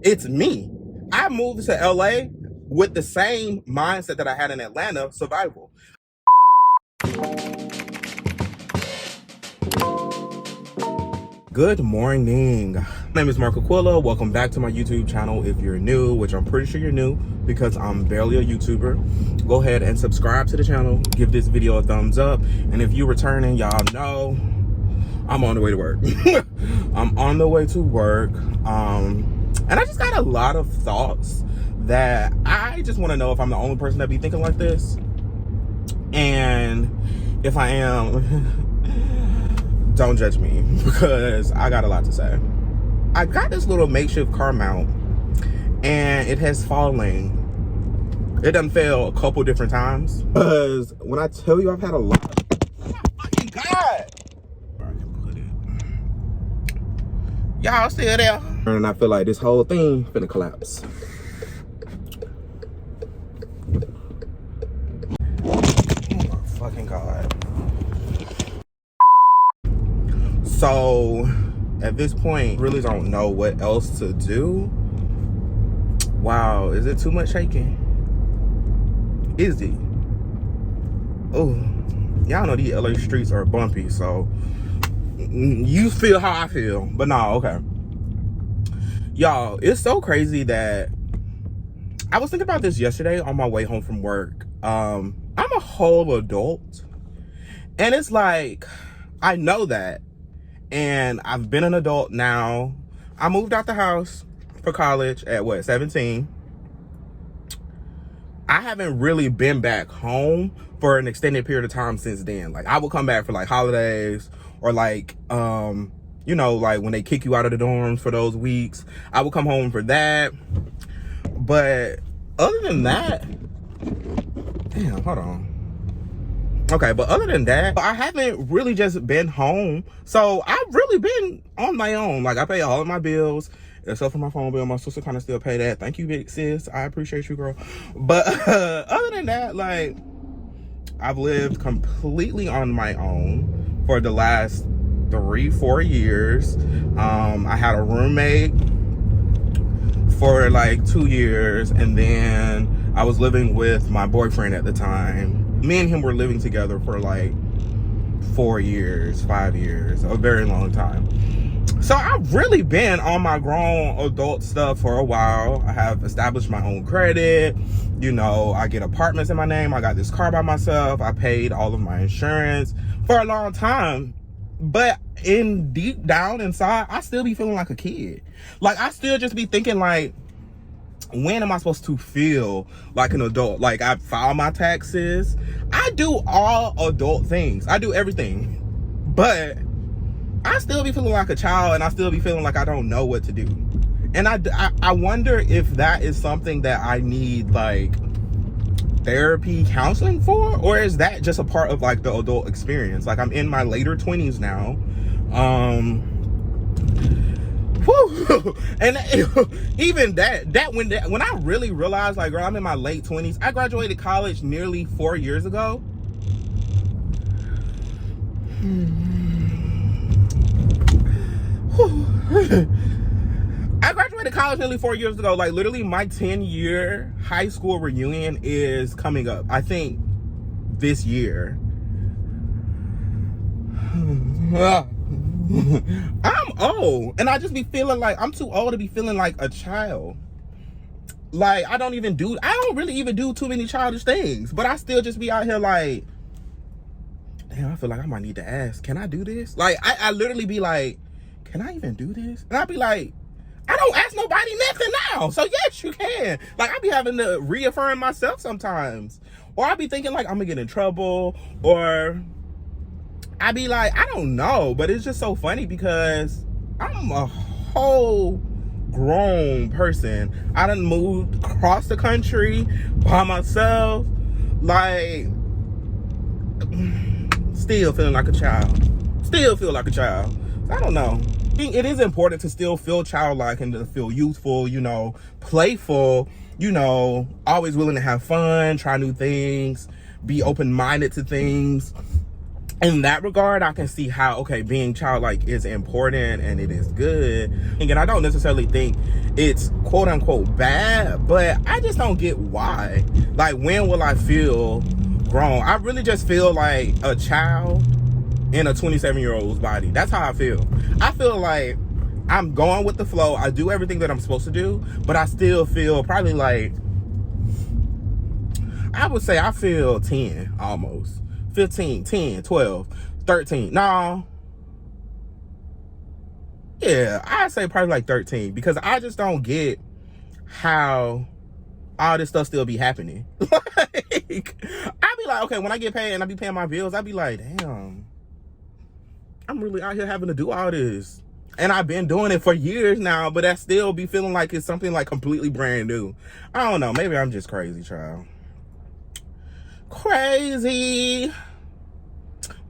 It's me. I moved to LA with the same mindset that I had in Atlanta, survival. Good morning. My name is Auquila. Welcome back to my YouTube channel. If you're new, which I'm pretty sure you're new because I'm barely a YouTuber, go ahead and subscribe to the channel. Give this video a thumbs up. And if you're returning, y'all know I'm on the way to work. I'm on the way to work. And I just got a lot of thoughts that I just want to know if I'm the only person that be thinking like this. And if I am, don't judge me because I got a lot to say. I got this little makeshift car mount and it has fallen. It done fell a couple different times. Because when I tell you I've had a lot of, oh my fucking God. Where I can put it. Y'all still there? And I feel like this whole thing finna collapse. Oh my fucking God. So at this point, really don't know what else to do. Wow, is it too much shaking? Is it? Oh, y'all know these LA streets are bumpy, so you feel how I feel, but no, okay. Y'all, it's so crazy that I was thinking about this yesterday on my way home from work. I'm a whole adult, and it's like, I know that. And I've been an adult now. I moved out the house for college at what, 17? I haven't really been back home for an extended period of time since then. Like, I would come back for like holidays or like, you know, like when they kick you out of the dorms for those weeks, I would come home for that. But other than that, damn, hold on. Okay, but other than that, I haven't really just been home. So I've really been on my own. Like, I pay all of my bills, except for my phone bill. My sister kind of still pay that. Thank you, big sis. I appreciate you, girl. But other than that, like, I've lived completely on my own for the last 3-4 years. I had a roommate for like 2 years, and then I was living with my boyfriend at the time. Me and him were living together for like 4 years, 5 years, a very long time. So I've really been on my grown adult stuff for a while. I have established my own credit. You know, I get apartments in my name. I got this car by myself. I paid all of my insurance for a long time. But in deep down inside, I still be feeling like a kid. Like, I still just be thinking like, when am I supposed to feel like an adult? Like, I file my taxes. I do all adult things. I do everything. But I still be feeling like a child, and I still be feeling like I don't know what to do. And I wonder if that is something that I need, like, therapy, counseling for? Or is that just a part of, like, the adult experience? Like, I'm in my later 20s now. Whew. And even when I really realized, like, girl, I'm in my late 20s. I graduated college nearly 4 years ago. I graduated college nearly 4 years ago. Like, literally, my 10-year high school reunion is coming up, I think, this year. I'm old, and I just be feeling like I'm too old to be feeling like a child. Like, I don't really even do too many childish things, but I still just be out here like, damn, I feel like I might need to ask, can I do this? Like, I literally be like, can I even do this? And I be like, I don't ask nobody nothing now, so yes, you can. Like, I be having to reaffirm myself sometimes, or I be thinking like I'm gonna get in trouble, or I be like, I don't know. But it's just so funny because I'm a whole grown person. I done moved across the country by myself. Like, still feeling like a child. Still feel like a child. I don't know. It is important to still feel childlike and to feel youthful, you know, playful, you know, always willing to have fun, try new things, be open-minded to things. in that regard, I can see how, okay, being childlike is important and it is good. And I don't necessarily think it's quote unquote bad, but I just don't get why. Like, when will I feel grown? I really just feel like a child in a 27-year-old's body. That's how I feel. I feel like I'm going with the flow. I do everything that I'm supposed to do, but I still feel probably like, I would say I feel 10 almost. 15, 10, 12, 13. No. Yeah, I'd say probably like 13, because I just don't get how all this stuff still be happening. Like, I be like, okay, when I get paid and I be paying my bills, I be like, damn, I'm really out here having to do all this. And I've been doing it for years now, but I still be feeling like it's something like completely brand new. I don't know. Maybe I'm just crazy, child. Crazy.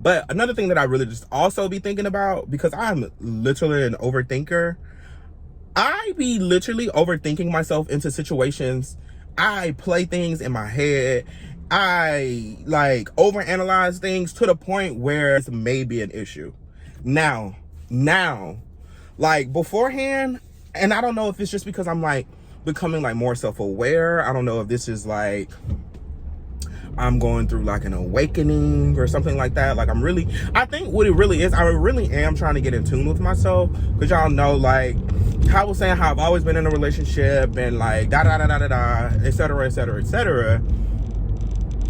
But another thing that I really just also be thinking about, because I'm literally an overthinker, I be literally overthinking myself into situations. I play things in my head. I like overanalyze things to the point where it's maybe an issue. Now, like beforehand, and I don't know if it's just because I'm like becoming like more self-aware. I don't know if this is like I'm going through like an awakening or something like that. Like, I think what it really is, I really am trying to get in tune with myself. Because y'all know, like, how I was saying how I've always been in a relationship and like etc, etc, etc.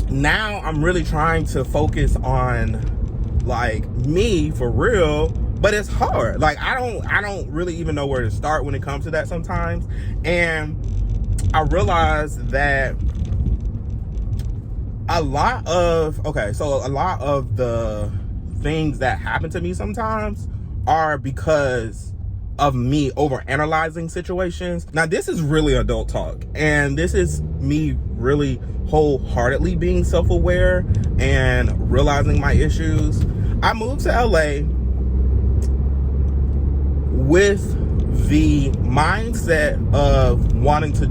Now I'm really trying to focus on like me for real, but it's hard. Like, I don't really even know where to start when it comes to that sometimes. And I realized that a lot of the things that happen to me sometimes are because of me overanalyzing situations. Now, this is really adult talk, and this is me really wholeheartedly being self-aware and realizing my issues. I moved to LA with the mindset of wanting to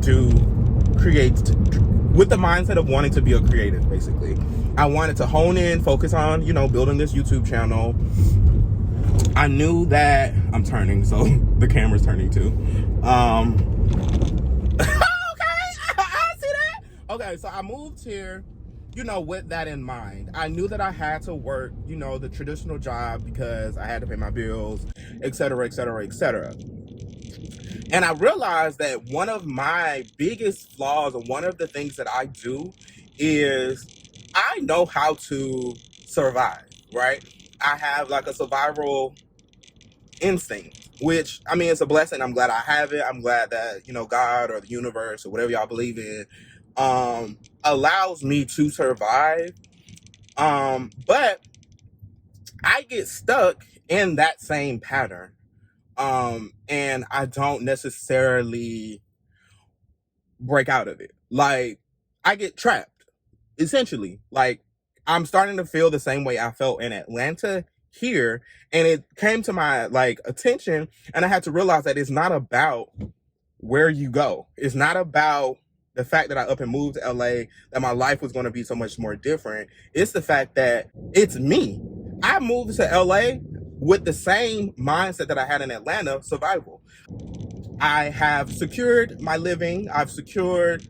be a creative, basically. I wanted to hone in, focus on, building this YouTube channel. I knew that I'm turning, so the camera's turning too. Okay, I see that. Okay, so I moved here, with that in mind. I knew that I had to work, the traditional job because I had to pay my bills, etc, etc, etc. And I realized that one of my biggest flaws, and one of the things that I do, is I know how to survive, right? I have like a survival instinct, which, I mean, it's a blessing. I'm glad I have it. I'm glad that, God or the universe or whatever y'all believe in, allows me to survive. But I get stuck in that same pattern. And I don't necessarily break out of it. Like, I get trapped, essentially. Like, I'm starting to feel the same way I felt in Atlanta here, and it came to my like attention, and I had to realize that it's not about where you go. It's not about the fact that I up and moved to LA, that my life was going to be so much more different. It's the fact that it's me. I moved to LA with the same mindset that I had in Atlanta, survival. I have secured my living. I've secured,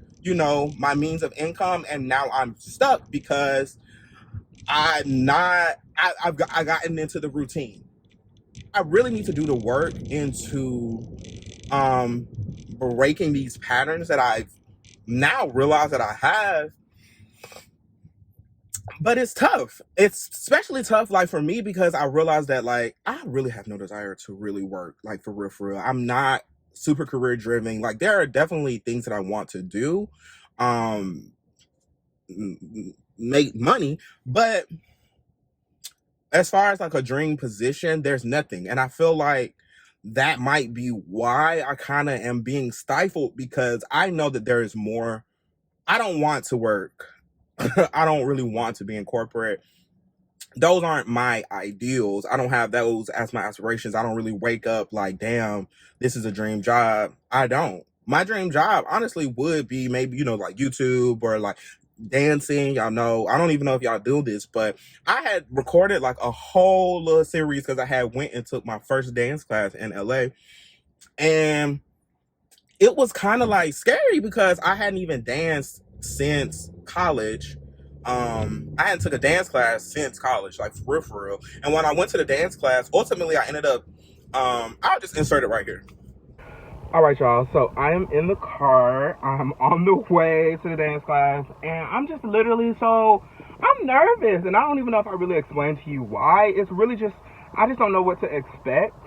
my means of income, and now I'm stuck because I've gotten into the routine. I really need to do the work into breaking these patterns that I've now realized that I have. But it's tough. It's especially tough, like, for me, because I realized that, like, I really have no desire to really work, like, for real, for real. I'm not super career driven. Like, there are definitely things that I want to do, make money, but as far as like a dream position, there's nothing. And I feel like that might be why I kind of am being stifled, because I know that there is more. I don't want to work. I don't really want to be in corporate. Those aren't my ideals. I don't have those as my aspirations. I don't really wake up like, damn, this is a dream job. I don't. My dream job, honestly, would be maybe, like YouTube, or like dancing. Y'all know, I don't even know if y'all do this, but I had recorded like a whole little series because I had went and took my first dance class in LA. And it was kind of like scary because I hadn't even danced since college. I hadn't took a dance class since college, like for real. And when I went to the dance class, ultimately I ended up, I'll just insert it right here. All right, y'all. So I am in the car. I'm on the way to the dance class, and I'm just literally I'm nervous, and I don't even know if I really explained to you why. It's really just I just don't know what to expect.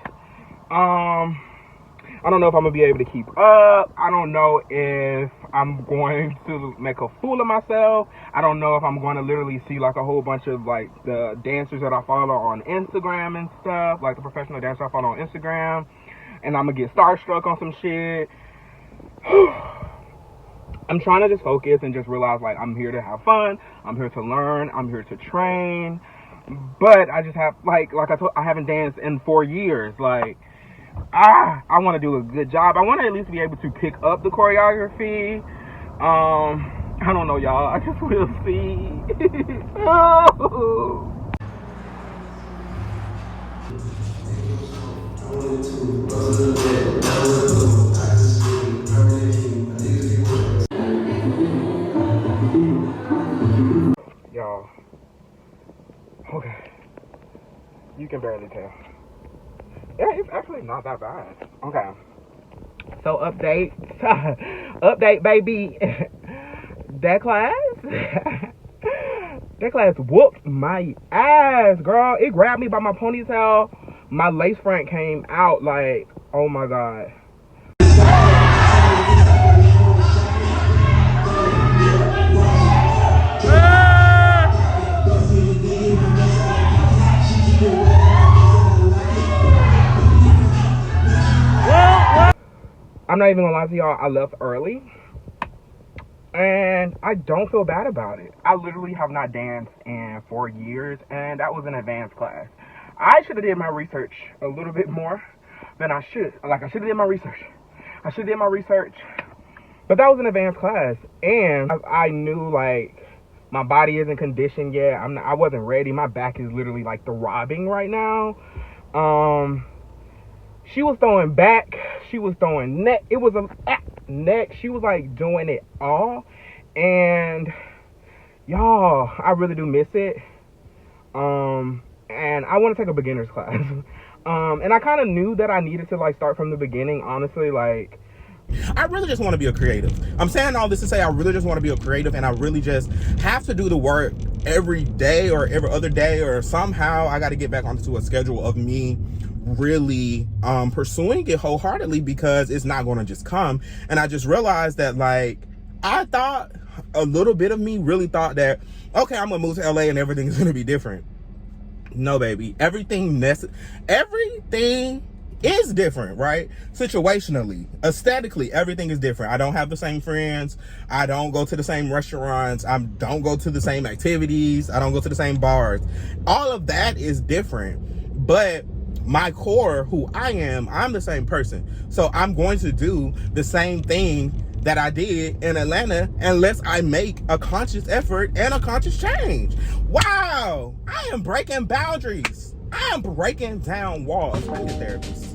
I don't know if I'm gonna be able to keep up. I don't know if I'm going to make a fool of myself. I don't know if I'm going to literally see like a whole bunch of like the dancers that I follow on Instagram and stuff, like the professional dancers I follow on Instagram, and I'm gonna get starstruck on some shit. I'm trying to just focus and just realize like I'm here to have fun. I'm here to learn. I'm here to train. But I just have like I haven't danced in 4 years. Like I want to do a good job. I want to at least be able to pick up the choreography. I don't know, y'all. I just will see. Oh. Y'all. Okay. You can barely tell. Yeah, it's actually not that bad. Okay. So update. Update, baby. That class whooped my ass, girl. It grabbed me by my ponytail. My lace front came out like, oh my God. I'm not even gonna lie to y'all, I left early. And I don't feel bad about it. I literally have not danced in 4 years, and that was an advanced class. I should have did my research a little bit more than I should. Like, I should have did my research. But that was an advanced class, and I knew, like, my body isn't conditioned yet. I wasn't ready. My back is literally, like, throbbing right now. She was throwing back. She was throwing neck. It was a neck. She was, like, doing it all. And, y'all, I really do miss it. And I want to take a beginner's class. And I kind of knew that I needed to, like, start from the beginning, honestly. Like, I really just want to be a creative. I'm saying all this to say I really just want to be a creative, and I really just have to do the work every day or every other day, or somehow I got to get back onto a schedule of me really pursuing it wholeheartedly, because it's not going to just come. And I just realized that, like, I thought a little bit of me really thought that, okay, I'm gonna move to LA and everything's gonna be different. No, baby, everything is different, right? Situationally, aesthetically, everything is different. I don't have the same friends. I don't go to the same restaurants. I don't go to the same activities. I don't go to the same bars. All of that is different. But my core, who I am, I'm the same person. So I'm going to do the same thing that I did in Atlanta unless I make a conscious effort and a conscious change. Wow, I am breaking boundaries. I am breaking down walls. Thank you, therapist.